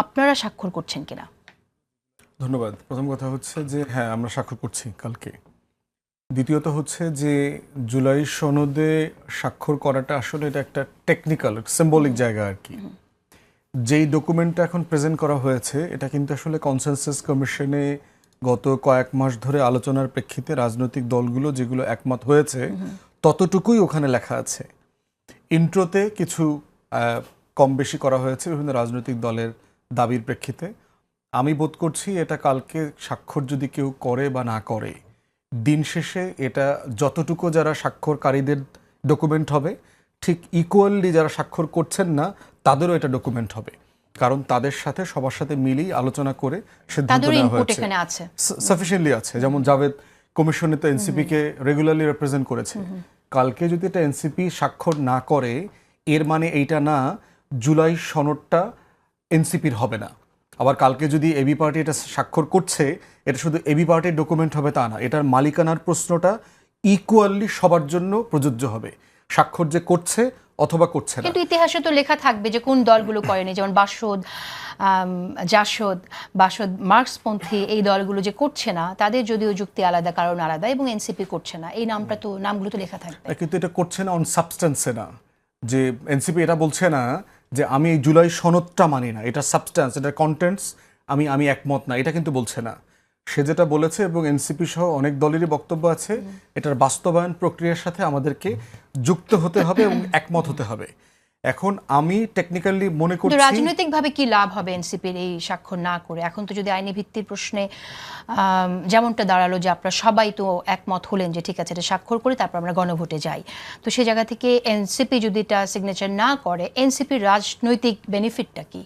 আপনারা স্বাক্ষর করছেন কিনা? ধন্যবাদ। প্রথম কথা হচ্ছে যে হ্যাঁ, আমরা স্বাক্ষর করছি কালকে। দ্বিতীয়ত হচ্ছে যে জুলাই সনদে স্বাক্ষর করাটা আসলে এটা একটা টেকনিক্যাল সিম্বলিক জায়গা আর কি। যেই ডকুমেন্টটা এখন প্রেজেন্ট করা হয়েছে এটা কিন্তু আসলে কনসেনসাস কমিশনে গত কয়েক মাস ধরে আলোচনার প্রেক্ষিতে রাজনৈতিক দলগুলো যেগুলো একমত হয়েছে ততটুকুই ওখানে লেখা আছে। ইন্ট্রোতে কিছু কম বেশি করা হয়েছে বিভিন্ন রাজনৈতিক দলের দাবির প্রেক্ষিতে। আমি বোধ করছি এটা কালকে স্বাক্ষর যদি কেউ করে বা না করে, দিন শেষে এটা যতটুকু যারা স্বাক্ষরকারীদের ডকুমেন্ট হবে, ঠিক ইকুয়ালি যারা স্বাক্ষর করছেন না তাদেরও এটা ডকুমেন্ট হবে। কারণ তাদের সাথে সবার সাথে মিলেই আলোচনা করে সিদ্ধান্ত নেওয়া হয়েছে, সাফিসিয়েন্টলি আছে। যেমন জাভেদ কমিশনে তো এনসিপি কে রেগুলারলি রিপ্রেজেন্ট করেছে। কালকে যদি এটা এনসিপি স্বাক্ষর না করে, এর মানে এইটা না জুলাই সনদটা এনসিপির হবে না। আবার কালকে যদি এবি পার্টি এটা স্বাক্ষর করছে, এটা শুধু এবি পার্টির ডকুমেন্ট হবে তা না, এটার মালিকানার প্রশ্নটা ইকুয়ালি সবার জন্য প্রযোজ্য হবে, স্বাক্ষর যে করছে অথবা করছে না। কিন্তু ইতিহাসে তো লেখা থাকবে যে কোন দলগুলো করেনি, যেমন বাসদ, জাসদ, বাসদ মার্কসপন্থী এই দলগুলো যে করছে না তাদের যদিও যুক্তি আলাদা, কারণ আলাদা, এবং এনসিপি করছে না, এই নামগুলো তো লেখা থাকবে। কিন্তু এটা করছে না অন সাবস্টেন্সে না, যে এনসিপি এটা বলছে না যে আমি এই জুলাই সনদটা মানি না, এটা সাবস্টেন্স, এটা কন্টেন্টস আমি একমত না, এটা কিন্তু বলছে না। সে যেটা বলেছে, এবং এনসিপি সহ অনেক দলেরই বক্তব্য আছে, এটার বাস্তবায়ন প্রক্রিয়ার সাথে আমাদেরকে যুক্ত হতে হবে এবং একমত হতে হবে। এখন আমি টেকনিক্যালি মনে করছি রাজনৈতিকভাবে কি লাভ হবে এনসিপির এই স্বাক্ষর না করে? এখন তো যদি আইনি ভিত্তির প্রশ্নে যেমনটা দাঁড়ালো যে আপনারা সবাই তো একমত হলেন যে ঠিক আছে এটা স্বাক্ষর করে তারপর আমরা গণভোটে যাই, তো সেই জায়গা থেকে এনসিপি যদি এটা সিগনেচার না করে, এনসিপির রাজনৈতিক বেনিফিটটা কি?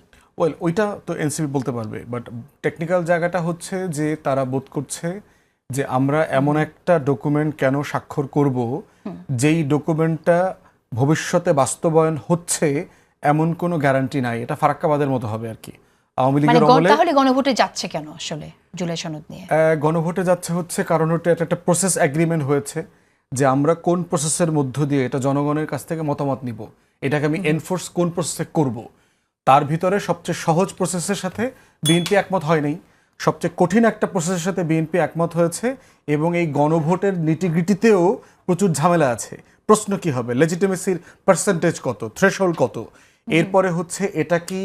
ওইটা তো এনসিপি বলতে পারবে, বাট টেকনিক্যাল জায়গাটা হচ্ছে যে তারা বোধ করছে যে আমরা এমন একটা ডকুমেন্ট কেন স্বাক্ষর করব যেই ডকুমেন্টটা ভবিষ্যতে বাস্তবায়ন হচ্ছে এমন কোনো গ্যারান্টি নাই। এটা ফারাক্কাবাদের মতো হবে আর কি। আওয়ামী লীগের আমলে তাহলে গণভোটে যাচ্ছে কেন আসলে জুলাই সনদ নিয়ে? গণভোটে যাচ্ছে হচ্ছে কারণ এটা একটা প্রসেস এগ্রিমেন্ট হয়েছে যে আমরা কোন প্রসেসের মধ্য দিয়ে এটা জনগণের কাছ থেকে মতামত নিব, এটাকে আমি এনফোর্স কোন প্রসেসে করব। তার ভিতরে সবচেয়ে সহজ প্রসেসের সাথে বিএনপি একমত হয় নাই, সবচেয়ে কঠিন একটা প্রসেসের সাথে বিএনপি একমত হয়েছে, এবং এই গণভোটের নিটিগ্রিটিতেও প্রচুর ঝামেলা আছে। প্রশ্ন কি হবে, লেজিটিমেসির পার্সেন্টেজ কত, থ্রেশহোল্ড কত, এরপরে হচ্ছে এটা কি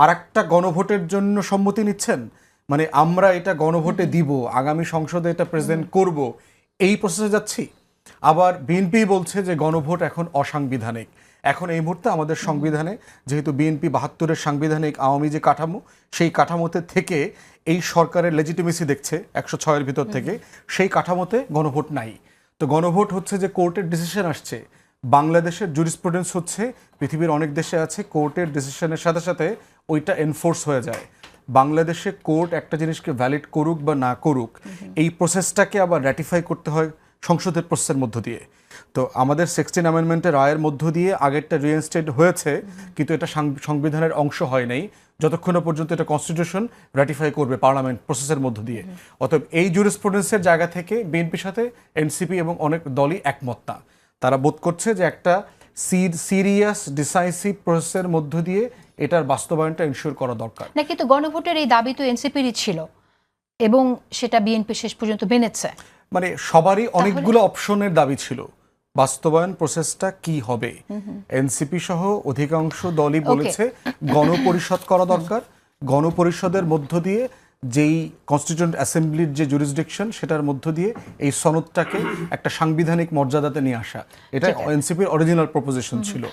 আরেকটা গণভোটের জন্য সম্মতি নিচ্ছেন, মানে আমরা এটা গণভোটে দিব, আগামী সংসদে এটা প্রেজেন্ট করব, এই প্রসেসে যাচ্ছি। আবার বিএনপি বলছে যে গণভোট এখন অসাংবিধানিক। এখন এই মুহূর্তে আমাদের সংবিধানে যেহেতু বিএনপি ৭২-এর সাংবিধানিক আওয়ামী যে কাঠামো, সেই কাঠামোতে থেকে এই সরকারের লেজিটিমেসি দেখছে ১০৬-এর ভিতর থেকে, সেই কাঠামোতে গণভোট নাই। তো গণভোট হচ্ছে যে কোর্টের ডিসিশন আসছে, বাংলাদেশের জুরিসপ্রুডেন্স হচ্ছে পৃথিবীর অনেক দেশে আছে কোর্টের ডিসিশনের সাথে সাথে ওইটা এনফোর্স হয়ে যায়। বাংলাদেশে কোর্ট একটা জিনিসকে ভ্যালিড করুক বা না করুক, এই প্রসেসটাকে আবার র্যাটিফাই করতে হয় সংসদের প্রসেসের মধ্য দিয়ে। তো আমাদের 16 অ্যামেন্ডমেন্টের রায়ের মধ্য দিয়ে আগেরটা রিইনস্টেট হয়েছে, কিন্তু এটা সংবিধানের অংশ হয় নাই যতক্ষণ পর্যন্ত এটা কনস্টিটিউশন র্যাটিফাই করবে পার্লামেন্ট প্রসেসের মধ্য দিয়ে। অতএব এই জুরিসপ্রুডেন্সের জায়গা থেকে বিএনপির সাথে এনসিপি এবং অনেক দলই একমত না। তারা বোধ করছে যে একটা সিরিয়াস ডিসাইসিভ প্রসেসের মধ্য দিয়ে এটার বাস্তবায়নটা ইনশিওর করা দরকার। না, কিন্তু গণভোটের এই দাবি তো এনসিপিরই ছিল এবং সেটা বিএনপি শেষ পর্যন্ত মেনেছে। মানে সবারই অনেকগুলো অপশনের দাবি ছিল, বাস্তবায়ন প্রসেসটা কি হবে। এনসিপি সহ অধিকাংশ দলই বলেছে গণপরিষদ করা দরকার, গণপরিষদের মধ্য দিয়ে যেই কনস্টিটিউয়েন্ট অ্যাসেম্বলির যে জুরিসডিকশন সেটার মধ্য দিয়ে এই সনদটাকে একটা সাংবিধানিক মর্যাদাতে নিয়ে আসা, এটা এনসিপির অরিজিনাল প্রপোজিশন ছিল।